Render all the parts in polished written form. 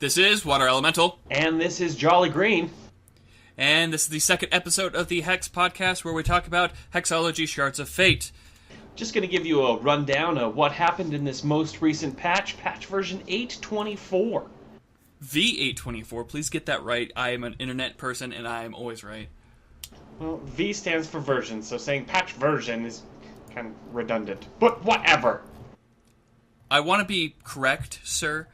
This is Water Elemental. And this is Jolly Green. And this is the second episode of the Hex Podcast, where we talk about Hexology, Shards of Fate. Just going to give you a rundown of what happened in this most recent patch version 8.24. V824, please get that right. I am an internet person, and I am always right. Well, V stands for version, so saying patch version is kind of redundant. But whatever. I want to be correct, sir.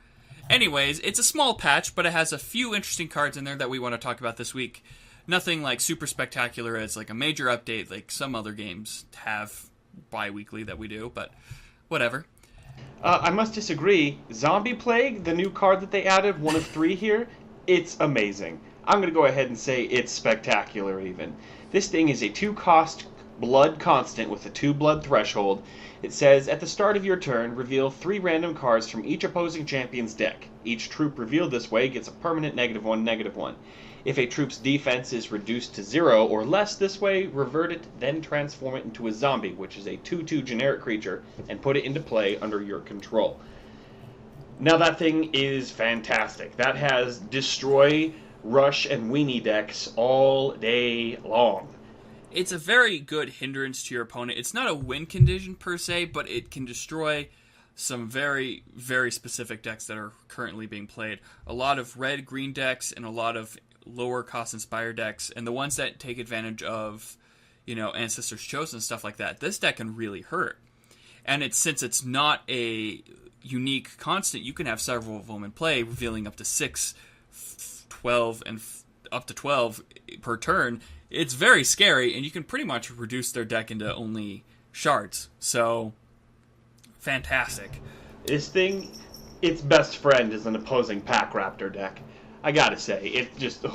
Anyways, it's a small patch, but it has a few interesting cards in there that we want to talk about this week. Nothing like super spectacular as like a major update like some other games have bi-weekly that we do, but whatever. I must disagree. Zombie Plague, the new card that they added, one of 3 here, it's amazing. I'm going to go ahead and say it's spectacular even. This thing is a 2-cost blood constant with a 2 blood threshold. It says, at the start of your turn, reveal 3 random cards from each opposing champion's deck. Each troop revealed this way gets a permanent -1/-1. If a troop's defense is reduced to 0 or less this way, revert it, then transform it into a zombie, which is a 2/2 generic creature, and put it into play under your control. Now that thing is fantastic. That has destroy, rush, and weenie decks all day long. It's a very good hindrance to your opponent. It's not a win condition per se, but it can destroy some very, very specific decks that are currently being played. A lot of red-green decks and a lot of lower cost Inspired decks, and the ones that take advantage of, Ancestors Chosen and stuff like that. This deck can really hurt. And since it's not a unique constant, you can have several of them in play, revealing up to 6, 12, and up to 12 per turn. It's very scary, and you can pretty much reduce their deck into only shards. So, fantastic. This thing, its best friend is an opposing Pack Raptor deck. I gotta say, it just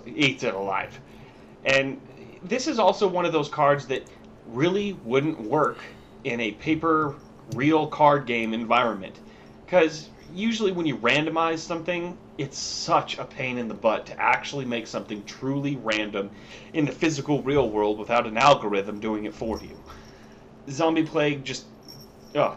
eats it alive. And this is also one of those cards that really wouldn't work in a paper, real card game environment. Because usually when you randomize something, it's such a pain in the butt to actually make something truly random in the physical real world without an algorithm doing it for you. Zombie Plague just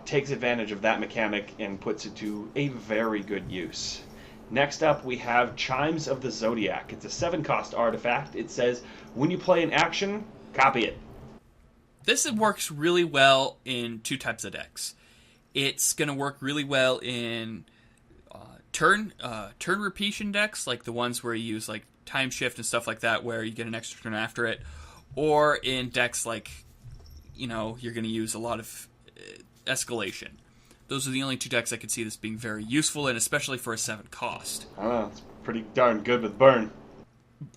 takes advantage of that mechanic and puts it to a very good use. Next up, we have Chimes of the Zodiac. It's a 7-cost artifact. It says, when you play an action, copy it. This works really well in 2 types of decks. It's going to work really well in turn repetition decks, like the ones where you use like Time Shift and stuff like that, where you get an extra turn after it, or in decks like, you're going to use a lot of Escalation. Those are the only 2 decks I could see this being very useful in, especially for a 7 cost. I don't know, it's pretty darn good with burn.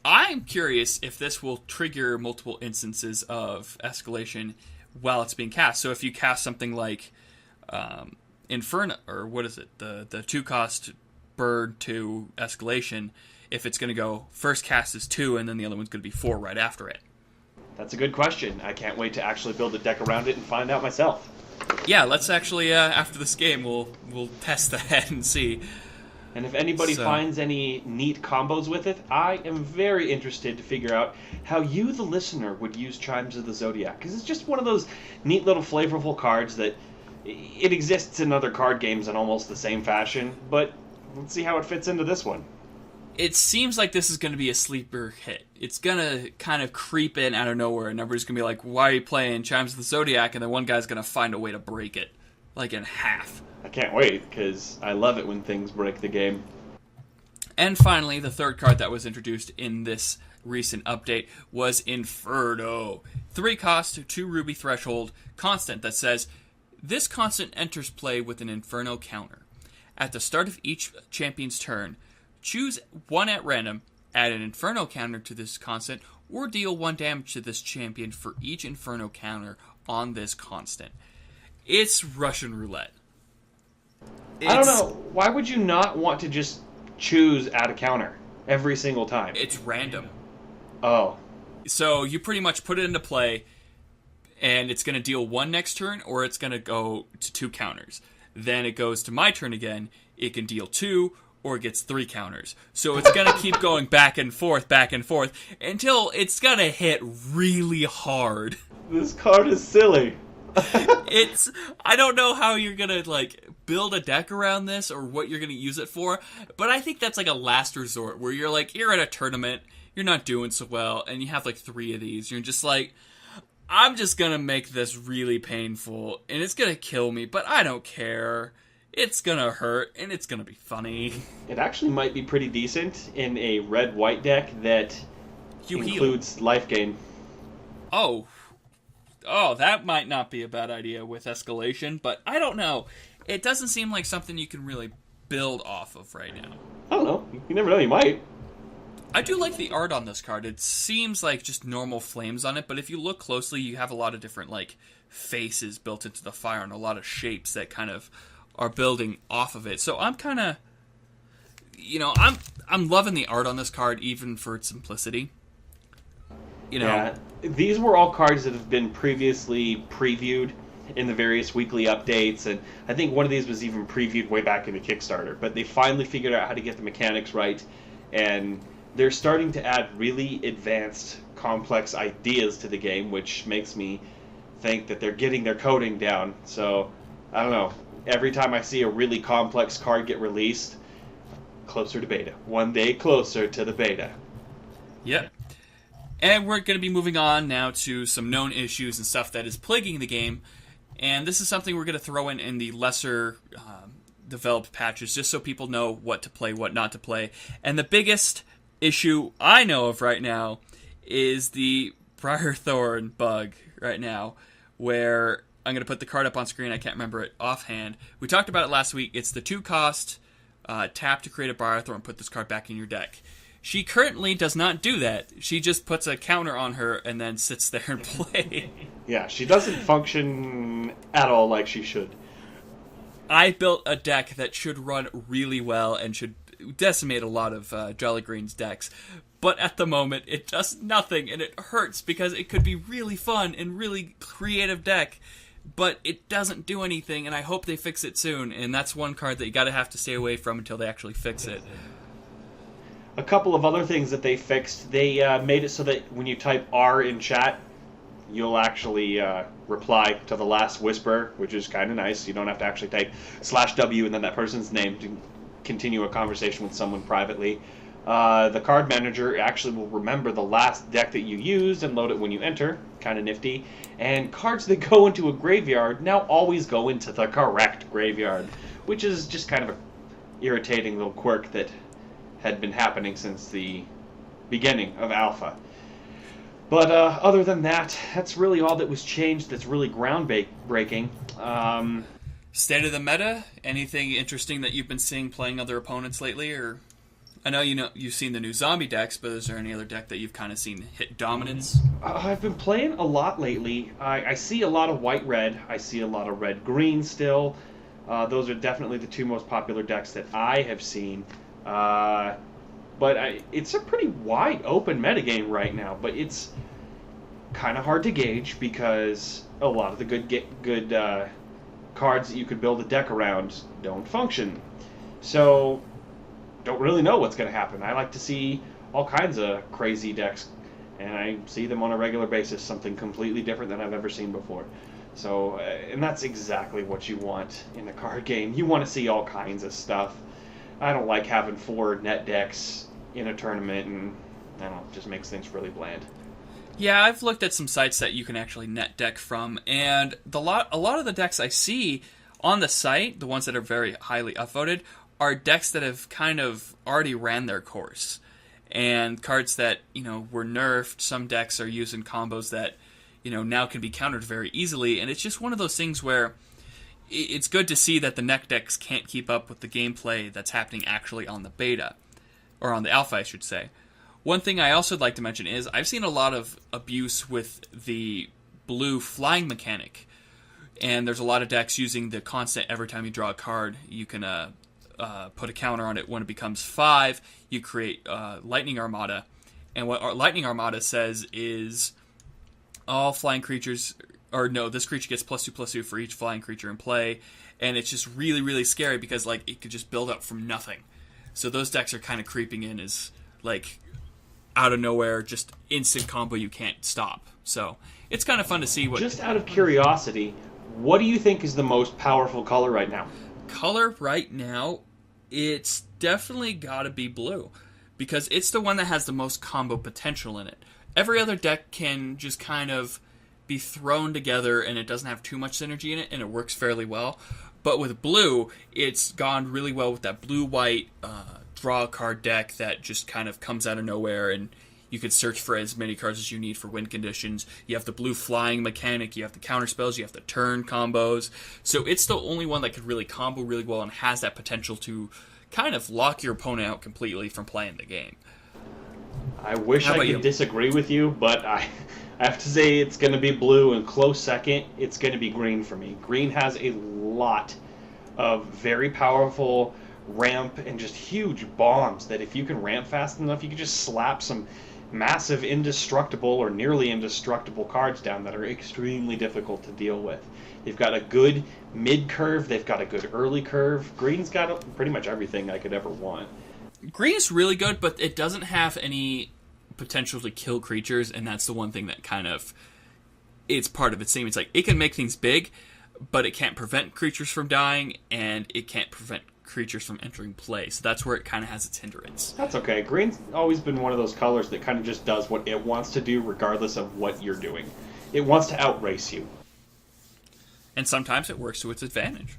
I'm curious if this will trigger multiple instances of Escalation while it's being cast. So if you cast something like Inferno, or what is it, the 2-cost bird to Escalation, if it's going to go first cast is 2 and then the other one's going to be 4 right after it. That's a good question. I can't wait to actually build a deck around it and find out myself. Yeah, let's actually, after this game, we'll test that and see. And if anybody finds any neat combos with it, I am very interested to figure out how you, the listener, would use Chimes of the Zodiac. Because it's just one of those neat little flavorful cards that it exists in other card games in almost the same fashion, but let's see how it fits into this one. It seems like this is going to be a sleeper hit. It's going to kind of creep in out of nowhere, and everybody's going to be like, why are you playing Chimes of the Zodiac? And then one guy's going to find a way to break it, like in half. I can't wait, because I love it when things break the game. And finally, the third card that was introduced in this recent update was Inferno. 3 cost, 2 ruby threshold, constant that says, this constant enters play with an Inferno counter. At the start of each champion's turn, choose 1 at random, add an Inferno counter to this constant, or deal 1 damage to this champion for each Inferno counter on this constant. It's Russian roulette. I don't know. Why would you not want to just choose add a counter every single time? It's random. Oh. So you pretty much put it into play, and it's going to deal 1 next turn, or it's going to go to 2 counters. Then it goes to my turn again. It can deal 2, or it gets 3 counters. So it's going to keep going back and forth, until it's going to hit really hard. This card is silly. I don't know how you're going to, build a deck around this or what you're going to use it for, but I think that's like a last resort where you're like, you're at a tournament, you're not doing so well, and you have like 3 of these. You're just like, I'm just going to make this really painful, and it's going to kill me, but I don't care. It's going to hurt, and it's going to be funny. It actually might be pretty decent in a red-white deck that includes life gain. Oh, that might not be a bad idea with escalation, but I don't know. It doesn't seem like something you can really build off of right now. I don't know. You never know, you might. I do like the art on this card. It seems like just normal flames on it, but if you look closely, you have a lot of different like faces built into the fire and a lot of shapes that kind of are building off of it. So I'm kind of, I'm loving the art on this card, even for its simplicity. Yeah, these were all cards that have been previously previewed in the various weekly updates, and I think one of these was even previewed way back in the Kickstarter, but they finally figured out how to get the mechanics right, and they're starting to add really advanced, complex ideas to the game, which makes me think that they're getting their coding down. So, I don't know, every time I see a really complex card get released, closer to beta. One day closer to the beta. Yep. And we're going to be moving on now to some known issues and stuff that is plaguing the game. And this is something we're going to throw in the lesser developed patches, just so people know what to play, what not to play. And the biggest issue I know of right now is the Briarthorn bug right now, where I'm going to put the card up on screen. I can't remember it offhand. We talked about it last week. It's the 2-cost tap to create a Briarthorn, put this card back in your deck. She currently does not do that. She just puts a counter on her and then sits there and plays. Yeah, she doesn't function at all like she should. I built a deck that should run really well and should decimate a lot of Jolly Green's decks. But at the moment, it does nothing, and it hurts because it could be really fun and really creative deck. But it doesn't do anything, and I hope they fix it soon. And that's one card that you gotta have to stay away from until they actually fix it. A couple of other things that they fixed. They made it so that when you type R in chat, you'll actually reply to the last whisper, which is kind of nice. You don't have to actually type /W and then that person's name to continue a conversation with someone privately. The card manager actually will remember the last deck that you used and load it when you enter. Kind of nifty. And cards that go into a graveyard now always go into the correct graveyard, which is just kind of a irritating little quirk that had been happening since the beginning of Alpha. But other than that, that's really all that was changed that's really groundbreaking. State of the meta? Anything interesting that you've been seeing playing other opponents lately? Or I know you've seen the new zombie decks, but is there any other deck that you've kind of seen hit dominance? I've been playing a lot lately. I see a lot of white-red. I see a lot of red-green still. Those are definitely the 2 most popular decks that I have seen. But it's a pretty wide open metagame right now, but it's kind of hard to gauge because a lot of the good cards that you could build a deck around don't function. So, don't really know what's going to happen. I like to see all kinds of crazy decks, and I see them on a regular basis, something completely different than I've ever seen before. So, and that's exactly what you want in a card game. You want to see all kinds of stuff. I don't like having 4 net decks in a tournament, and I don't know, it just makes things really bland. Yeah, I've looked at some sites that you can actually net deck from, and a lot of the decks I see on the site, the ones that are very highly upvoted, are decks that have kind of already ran their course. And cards that, were nerfed, some decks are using combos that, now can be countered very easily, and it's just one of those things where it's good to see that the net decks can't keep up with the gameplay that's happening actually on the beta, or on the alpha, I should say. One thing I also would like to mention is I've seen a lot of abuse with the blue flying mechanic, and there's a lot of decks using the constant every time you draw a card, you can put a counter on it when it becomes 5, you create Lightning Armada, and what Lightning Armada says is all flying creatures, or no, this creature gets +2/+2 for each flying creature in play, and it's just really, really scary because it could just build up from nothing. So those decks are kind of creeping in as out of nowhere, just instant combo you can't stop. So it's kind of fun to see what. Just out of curiosity, what do you think is the most powerful color right now? color right now, it's definitely got to be blue, because it's the one that has the most combo potential in it. Every other deck can just kind of be thrown together and it doesn't have too much synergy in it, and it works fairly well. But with blue, it's gone really well with that blue-white draw a card deck that just kind of comes out of nowhere, and you could search for as many cards as you need for win conditions. You have the blue flying mechanic, you have the counter spells, you have the turn combos. So it's the only one that could really combo really well and has that potential to kind of lock your opponent out completely from playing the game. I wish I could disagree with you, but I have to say it's going to be blue, and close second, it's going to be green for me. Green has a lot of very powerful ramp and just huge bombs that if you can ramp fast enough, you can just slap some massive indestructible or nearly indestructible cards down that are extremely difficult to deal with. They've got a good mid curve, they've got a good early curve. Green's got pretty much everything I could ever want. Green's really good, but it doesn't have any potential to kill creatures, and that's the one thing that kind of, it's part of its theme. It's like, it can make things big, but it can't prevent creatures from dying, and it can't prevent creatures from entering play. So that's where it kind of has its hindrance. That's okay. Green's always been one of those colors that kind of just does what it wants to do regardless of what you're doing. It wants to outrace you. And sometimes it works to its advantage.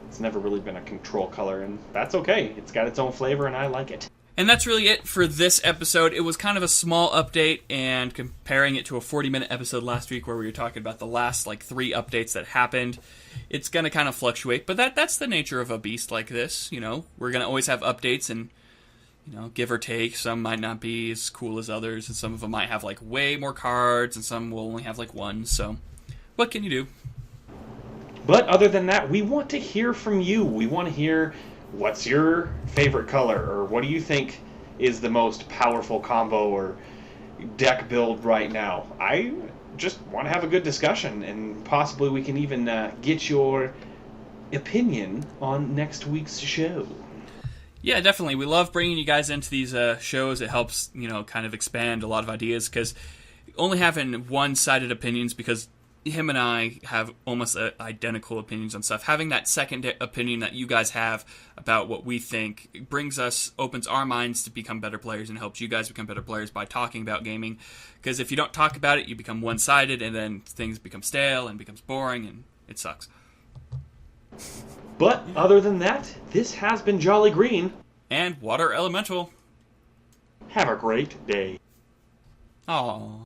It's never really been a control color, and that's okay. It's got its own flavor, and I like it. And that's really it for this episode. It was kind of a small update, and comparing it to a 40-minute episode last week where we were talking about the last 3 updates that happened, it's going to kind of fluctuate. But that's the nature of a beast like this. You know, we're going to always have updates, and give or take. Some might not be as cool as others, and some of them might have way more cards, and some will only have one. So, what can you do? But other than that, we want to hear from you. We want to hear what's your favorite color, or what do you think is the most powerful combo or deck build right now. I just want to have a good discussion, and possibly we can even get your opinion on next week's show. Yeah, definitely. We love bringing you guys into these shows. It helps, kind of expand a lot of ideas, because only having one-sided opinions, because him and I have almost identical opinions on stuff. Having that second opinion that you guys have about what we think opens our minds to become better players, and helps you guys become better players by talking about gaming. Because if you don't talk about it, you become one-sided, and then things become stale and becomes boring, and it sucks. But other than that, this has been Jolly Green and Water Elemental. Have a great day. Aww.